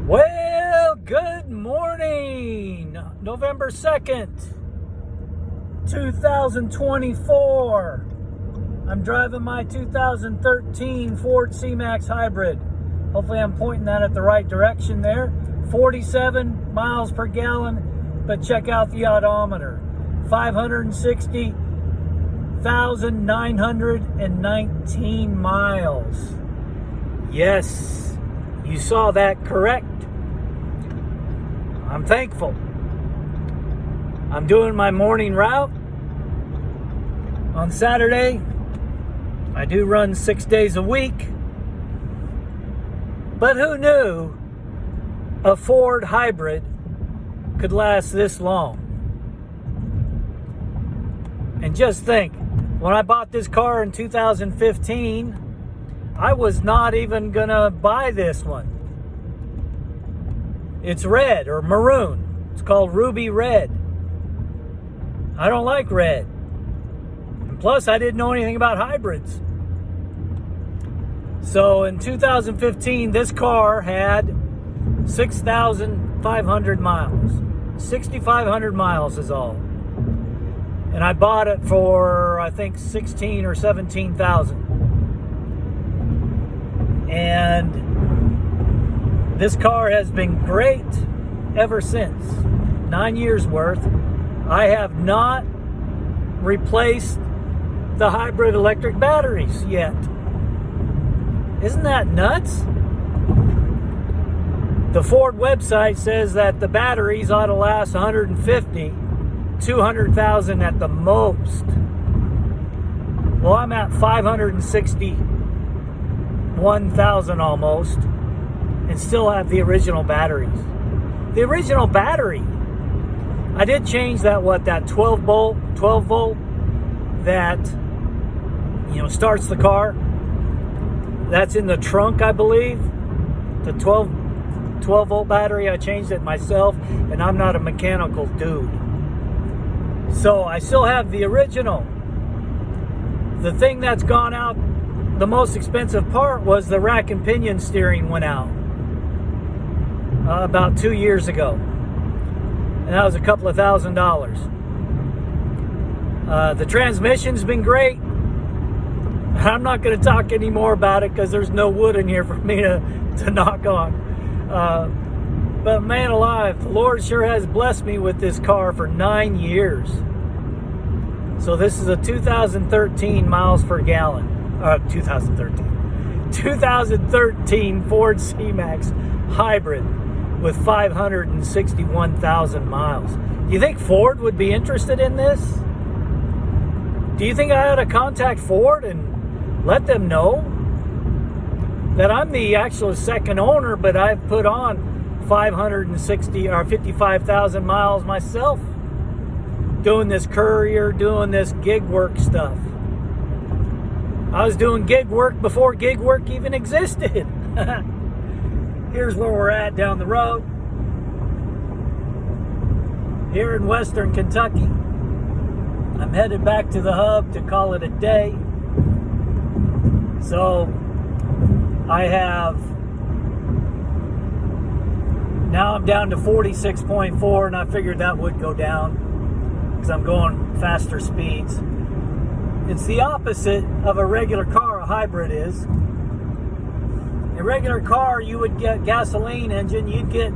Well, good morning. November 2nd, 2024. I'm driving my 2013 Ford C-Max Hybrid. Hopefully I'm pointing that at the right direction there. 47 miles per gallon, but check out the odometer. 560,919 miles. Yes, you saw that correct. I'm thankful. I'm doing my morning route on Saturday. I do run 6 days a week. But who knew a Ford hybrid could last this long? And just think, when I bought this car in 2015, I was not even gonna buy this one. It's red or maroon. It's called Ruby Red. I don't like red. And plus, I didn't know anything about hybrids. So in 2015, this car had 6,500 miles. 6,500 miles is all. And I bought it for, I think, 16 or 17,000. And this car has been great ever since. 9 years worth. I have not replaced the hybrid electric batteries yet. Isn't that nuts? The Ford website says that the batteries ought to last 150, 200,000 at the most. Well, I'm at 561,000 almost, and still have the original batteries. The original battery, I did change that, that 12 volt that, starts the car. That's in the trunk, I believe. The 12 volt battery, I changed it myself, and I'm not a mechanical dude. So I still have the original. The thing that's gone out, the most expensive part was the rack and pinion steering went out about 2 years ago. And that was a couple of $1,000s. The transmission's been great. I'm not going to talk any more about it because there's no wood in here for me to knock on. But man alive, the Lord sure has blessed me with this car for 9 years. So this is a 2013 miles per gallon. 2013 Ford C-Max Hybrid with 561,000 miles. Do you think Ford would be interested in this? Do you think I ought to contact Ford and let them know that I'm the actual second owner, but I've put on 560 or 55,000 miles myself doing this courier, doing this gig work stuff? I was doing gig work before gig work even existed. Here's where we're at down the road. Here in Western Kentucky. I'm headed back to the hub to call it a day. So now I'm down to 46.4, and I figured that would go down because I'm going faster speeds. It's the opposite of a regular car, a hybrid is. A regular car, you would get gasoline engine, you'd get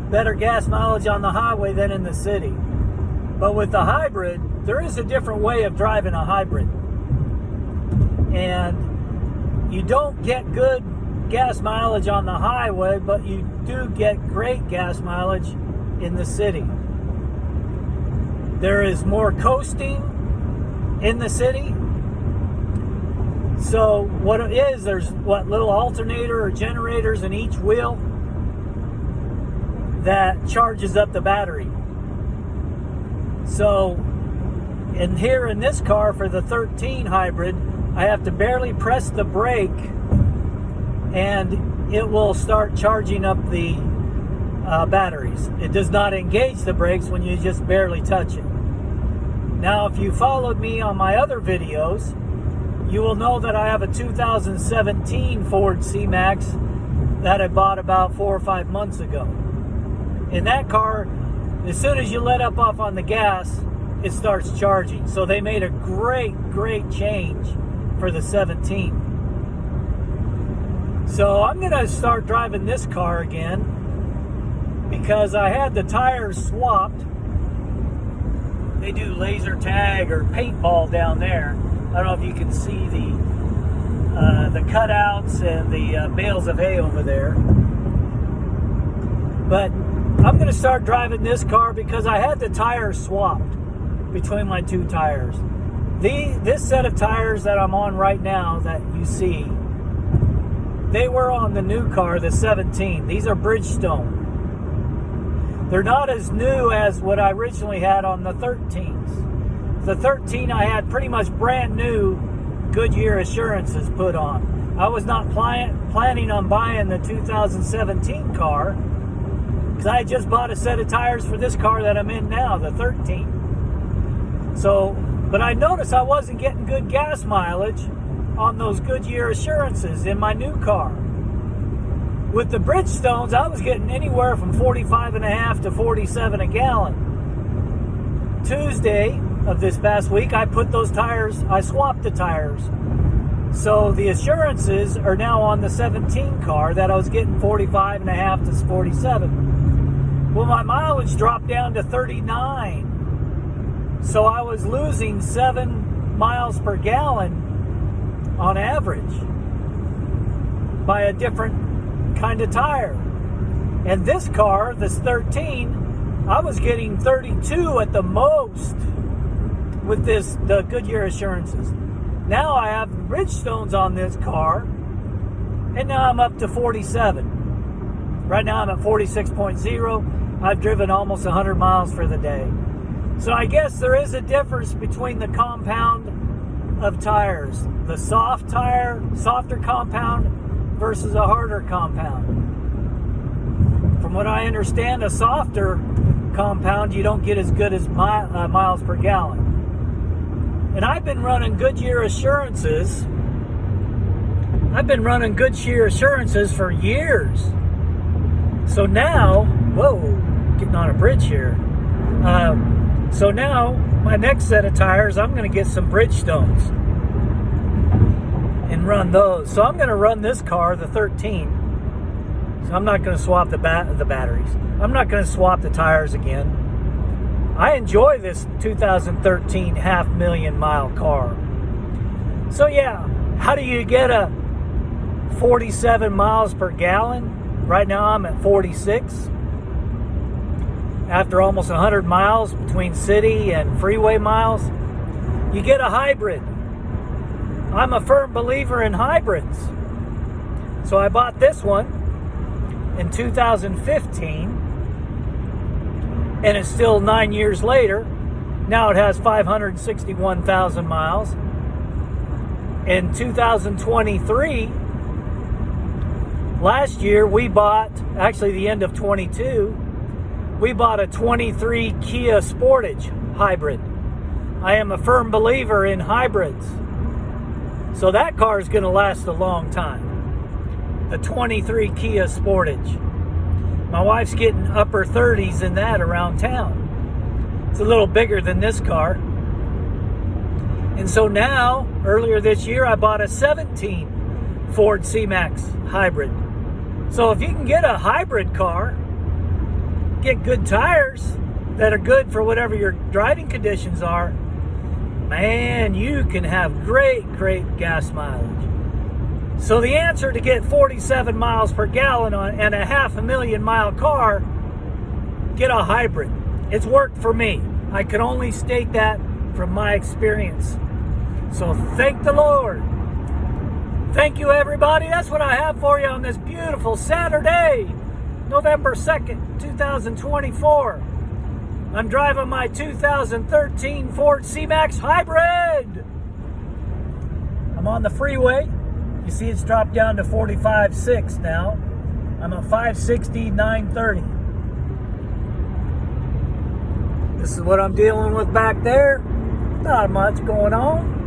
better gas mileage on the highway than in the city. But with the hybrid, there is a different way of driving a hybrid. And you don't get good gas mileage on the highway, but you do get great gas mileage in the city. There is more coasting in the city. So what it is, there's little alternator or generators in each wheel that charges up the battery. So in here in this car for the 13 hybrid, I have to barely press the brake and it will start charging up the batteries. It does not engage the brakes when you just barely touch it. Now, if you followed me on my other videos, you will know that I have a 2017 Ford C-Max that I bought about 4 or 5 months ago. In that car, as soon as you let up off on the gas, it starts charging. So they made a great change for the 17. So I'm gonna start driving this car again because I had the tires swapped. They do laser tag or paintball down there. I don't know if you can see the cutouts and the bales of hay over there. But I'm going to start driving this car because I had the tires swapped between my two tires. This set of tires that I'm on right now that you see, they were on the new car, the 17. These are Bridgestone. They're not as new as what I originally had on the 13s. The 13 I had pretty much brand new Goodyear assurances put on. I was not planning on buying the 2017 car because I had just bought a set of tires for this car that I'm in now, the 13. So, but I noticed I wasn't getting good gas mileage on those Goodyear assurances in my new car. With the Bridgestones, I was getting anywhere from 45.5 to 47 a gallon. Tuesday of this past week, I swapped the tires. So the assurances are now on the 17 car that I was getting 45.5 to 47. Well, my mileage dropped down to 39. So I was losing 7 miles per gallon on average by a different kind of tire. And this car, this 13, I was getting 32 at the most with the Goodyear assurances. Now I have Bridgestones on this car, and now I'm up to 47. Right now I'm at 46.0. I've driven almost 100 miles for the day. So I guess there is a difference between the compound of tires. The softer compound versus a harder compound. From what I understand, a softer compound, you don't get as good as miles per gallon. And I've been running Goodyear assurances. I've been running Goodyear assurances for years. So now, whoa, getting on a bridge here. So now, my next set of tires, I'm going to get some Bridgestones and run those. So I'm going to run this car, the 13. So I'm not going to swap the batteries. I'm not going to swap the tires again. I enjoy this 2013 500,000-mile car. So yeah, how do you get a 47 miles per gallon? Right now I'm at 46. After almost 100 miles between city and freeway miles, you get a hybrid. I'm a firm believer in hybrids. So I bought this one in 2015. And it's still 9 years later. Now it has 561,000 miles. In 2023, last year we bought, actually the end of 22, we bought a 23 Kia Sportage hybrid. I am a firm believer in hybrids. So that car is going to last a long time. The 23 Kia Sportage. My wife's getting upper 30s in that around town. It's a little bigger than this car. And so now, earlier this year, I bought a 17 Ford C-Max hybrid. So if you can get a hybrid car, get good tires that are good for whatever your driving conditions are, man, you can have great gas mileage. So the answer to get 47 miles per gallon on and a 500,000-mile car, get a hybrid. It's worked for me. I can only state that from my experience. So thank the Lord. Thank you, everybody. That's what I have for you on this beautiful Saturday, November 2nd, 2024. I'm driving my 2013 Ford C-Max hybrid. I'm on the freeway. You see it's dropped down to 45.6 now. I'm at 560, 930. This is what I'm dealing with back there. Not much going on.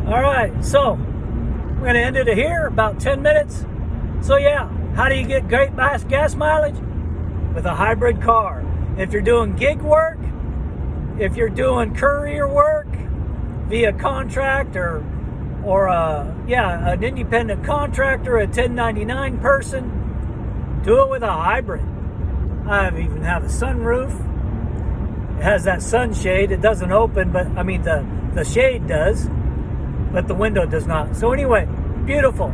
All right, so I'm going to end it here, about 10 minutes. So yeah, how do you get great gas mileage? With a hybrid car. If you're doing gig work, if you're doing courier work via contract or an independent contractor, a 1099 person, do it with a hybrid. I even have a sunroof. It has that sunshade. It doesn't open, but I mean the shade does, but the window does not. So anyway, beautiful,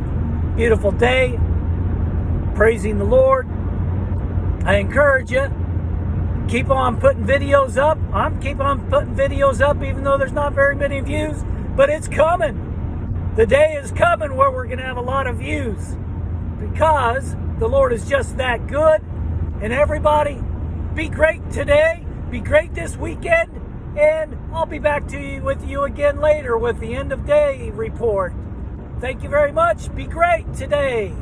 beautiful day. Praising the Lord. I encourage you, keep on putting videos up. I'm keep on putting videos up even though there's not very many views, but it's coming. The day is coming where we're going to have a lot of views because the Lord is just that good. And everybody, be great today, be great this weekend, and I'll be back with you again later with the end of day report. Thank you very much. Be great today.